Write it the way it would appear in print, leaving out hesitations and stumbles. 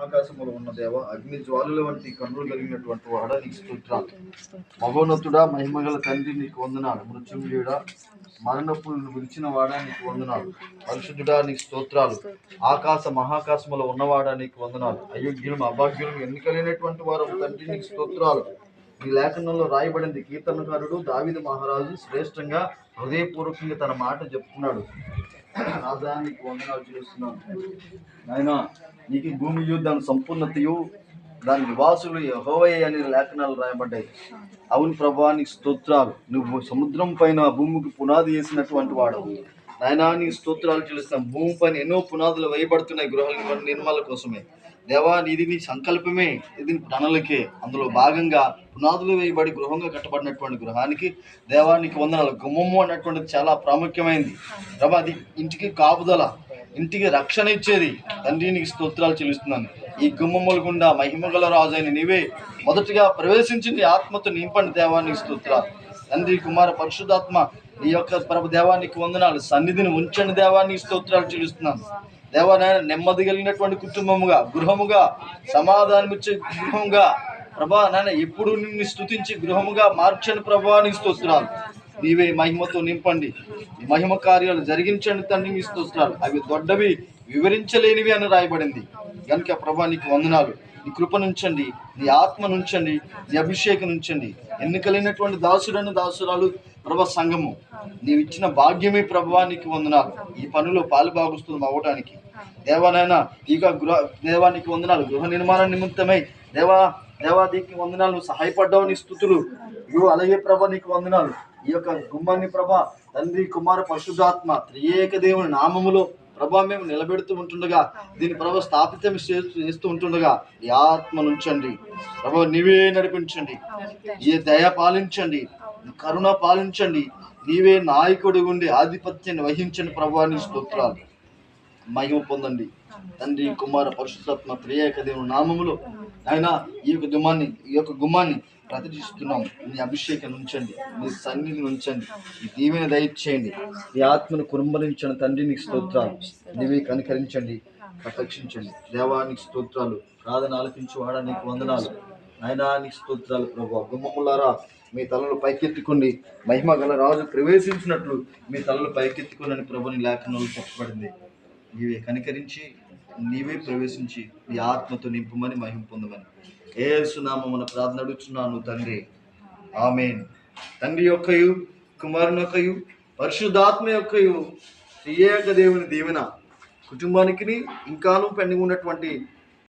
మహాకాశములో ఉన్న దేవ, అగ్ని జ్వాలల వంటి కన్నులు కలిగినటువంటి వాడ నీకు స్తోత్రాలు. మహోన్నతుడా, మహిమగల తండ్రి నీకు వందనాలు. మృత్యుంజయుడా, మరణపులు విరిచిన వాడా నీకు వందనాలు. పరిశుద్ధుడా నీకు స్తోత్రాలు. ఆకాశ మహాకాశములో ఉన్నవాడా నీకు వందనాలు. అయోగ్యులం అభాగ్యులం ఎన్నికలైనటువంటి వారు తండ్రి నీకు స్తోత్రాలు. ఈ లేఖనంలో రాయబడింది. కీర్తనకారుడు దావీదు మహారాజు శ్రేష్టంగా హృదయపూర్వకంగా తన మాట చెప్తున్నాడు. రాజా నీకు వందనాలు చేస్తున్నాను నాయనా. నీకు భూమియు దాని సంపూర్ణతయు దాని నివాసులు యెహోవాయే అనే లేఖనాలు రాయబడ్డాయి. అవును ప్రభువా, నీకు స్తోత్రాలు. నువ్వు సముద్రం పైన భూమికి పునాది వేసినటువంటి వాడు నాయనా, నీ స్తోత్రాలు చెల్లిస్తున్నాం. భూమి పైన ఎన్నో పునాదులు వేయబడుతున్నాయి గృహాల నిర్మాణ కోసమే. దేవా, ఇది నీ సంకల్పమే, ఇది ప్రణాళికే. అందులో భాగంగా పునాదులు వేయబడి గృహంగా కట్టబడినటువంటి గృహానికి దేవానికి వందనాలు. గుమ్మము అన్నటువంటిది చాలా ప్రాముఖ్యమైనది ప్రభా. అది ఇంటికి కాపుదల, ఇంటికి రక్షణ ఇచ్చేది. తండ్రి నీకు స్తోత్రాలు చెల్లిస్తున్నాను. ఈ గుమ్మముల గుండా మహిమగల రాజు అయిన నీవే మొదటిగా ప్రవేశించింది. ఆత్మతో నింపండి దేవానికి స్తోత్రాలు. తండ్రి, కుమార, పరిశుద్ధాత్మ నీ యొక్క ప్రభు దేవానికి వందనాలు. సన్నిధిని ఉంచండి దేవానికి స్తోత్రాలు చెల్లిస్తున్నాను. దేవా, నెమ్మది కలిగినటువంటి కుటుంబముగా, గృహముగా, సమాధానమిచ్చే గృహముగా ప్రభా నాయన ఎప్పుడు నిన్ను స్తుతించి గృహముగా మార్చండి ప్రభా నీకు స్తోత్రాలు. నీవే మహిమతో నింపండి, మహిమ కార్యాలు జరిగించండి తండ్రి నీ స్తోత్రాలు. అవి దొడ్డవి, వివరించలేనివి అని రాయబడింది కనుక ప్రభా నీకు వందనాలు. నీ కృపనుంచండి, నీ ఆత్మనుంచండి, నీ అభిషేకం ఉంచండి. ఎన్నికలైనటువంటి దాసుడని దాసురాలు ప్రభా సంఘము నీవు ఇచ్చిన భాగ్యమే ప్రభువా నీకు వందనాలు. ఈ పనిలో పాలుభాగస్తులం అవ్వడానికి దేవానైనా ఇక దేవానికి వందనాలు. గృహ నిర్మాణ నిమిత్తమై దేవాదికి వందనాలు. నువ్వు సహాయపడ్డావు, నీ స్తుతులు. ఇగో అలాగే ప్రభా నీకు వందనాలు. ఈ యొక్క గుమ్మాన్ని ప్రభా తండ్రి, కుమార, పరిశుద్ధాత్మ త్రియేక దేవుని నామములో ప్రభా మేము నిలబెడుతూ ఉంటుండగా, దీని ప్రభా స్థాపితం చేస్తూ ఉంటుండగా ఈ ఆత్మ నుంచండి ప్రభా, నీవే నడిపించండి. ఈ దయ పాలించండి, కరుణ పాలించండి. నీవే నాయకుడి ఉండి ఆధిపత్యాన్ని వహించండి ప్రభా నీ స్తోత్రాలు. మహిమ పొందండి తండ్రి, కుమార, పరిశుద్ధాత్మ త్రియేక దేవుని నామములో ఆయన ఈ యొక్క గుమ్మాన్ని ప్రతిష్ఠిస్తున్నాం. నీ అభిషేకం ఉంచండి, నీ సన్నిధిని ఉంచండి, నీ దీవెన దయచేయండి, నీ ఆత్మను కురుంబలించండి తండ్రి నీకు స్తోత్రాలు. నీవే కనికరించండి, ప్రత్యక్షించండి దేవానికి స్తోత్రాలు. ప్రార్థన ఆలకించి వాడా నీకు వందనాలు. నాయనా నీకు స్తోత్రాలు ప్రభు. గుమ్మములారా మీ తలలు పైకెత్తుకోండి, మహిమ గల రాజు ప్రవేశించినట్లు మీ తలలు పైకెత్తుకోనని ప్రభుని లేఖనంలో చెప్పబడింది. నీవే కనికరించి, నీవే ప్రవేశించి నీ ఆత్మతో నింపమని, మహిమ పొందమని యేసు నామమున ప్రార్థన అడుగుచున్నాను తండ్రి, ఆమేన్. తండ్రి యొక్కయు, కుమారుని యొక్కయు, పరిశుద్ధాత్మ యొక్కయు త్రియేక దేవుని దీవెన కుటుంబానికి ఇంకాను పెండింగ్ ఉన్నటువంటి